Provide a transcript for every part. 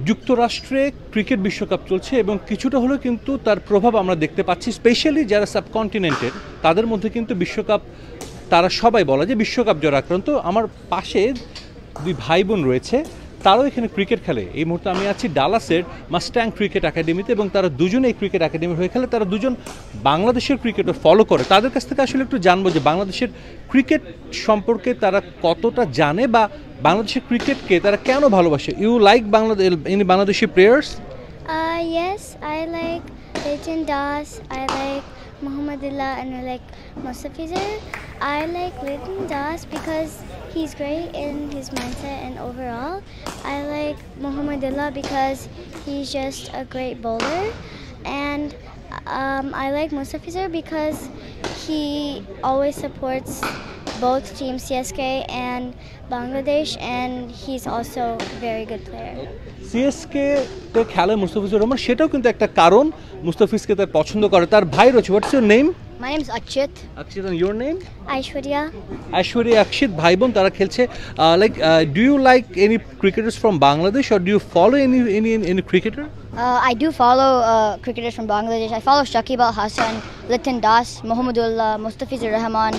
যুক্তরাষ্ট্রে ক্রিকেট বিশ্বকাপ চলছে এবং কিছুটা হলেও কিন্তু তার প্রভাব আমরা দেখতে পাচ্ছি, স্পেশালি যারা সাবকন্টিনেন্টের তাদের মধ্যে কিন্তু বিশ্বকাপ, তারা সবাই বলা যে বিশ্বকাপ জ্বর আক্রান্ত। আমার পাশে দুই ভাই বোন রয়েছে, তারাও এখানে ক্রিকেট খেলে। এই মুহূর্তে আমি আছি ডালাসের মাস্ট্যাং ক্রিকেট একাডেমিতে এবং তারা দুজনে এই ক্রিকেট একাডেমির হয়ে খেলে। তারা দুজন বাংলাদেশের ক্রিকেটও ফলো করে। তাদের কাছ থেকে আসলে একটু জানবো যে বাংলাদেশের ক্রিকেট সম্পর্কে তারা কতটা জানে বা বাংলাদেশের ক্রিকেটকে তারা কেন ভালোবাসে। You like Bangladeshi players? Yes, I like Leighton Das, I like Mohammadullah, and I like Mustafizur. I like Leighton Das because he's great in his mindset and overall. I like Mohammadullah because he's just a great bowler. And I like Mustafizur because he always supports both teams, CSK and Bangladesh, and he's also a very good player. CSK তে খেলে মুস্তাফিজুর রহমান, সেটাও কিন্তু একটা কারণ মুস্তাফিজকে তার পছন্দ করে। তার ভাই রয়েছে, what's your name? My name is Akshit. Akshit, and your name? Aishwarya. Aishwarya, Akshit, ভাই বোন তারা খেলছে। Do you like any cricketers from Bangladesh or do you follow any cricketer? I do follow cricketers from Bangladesh. I follow Shakib Al Hasan, Leighton Das, Mohammadullah, Mustafizur Rahman.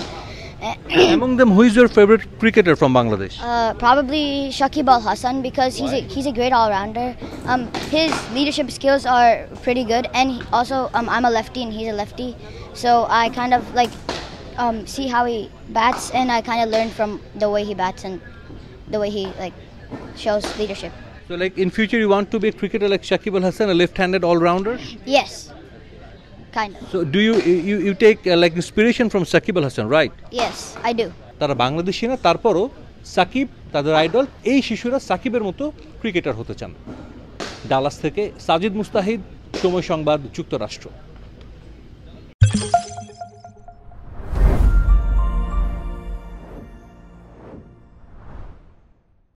Among them, who is your favorite cricketer from Bangladesh? Probably Shakib Al Hasan because he's a great all-rounder. His leadership skills are pretty good, and also I'm a lefty and he's a lefty, so I kind of like see how he bats, and I kind of learn from the way he bats and the way he like shows leadership. So, like in future, you want to be a cricketer like Shakib Al Hasan, a left-handed all-rounder? Yes, kind of. So, do you take like inspiration from Shakib Al Hasan, right? Yes, I do. তারা বাংলাদেশি না, তারপরও সাকিব তাদের idol. এই শিশুরা সাকিবের মতো cricketer হতে চান। ডালাস থেকে সাজিদ মুস্তাহিদ, সময় সংবাদ, যুক্তরাষ্ট্র।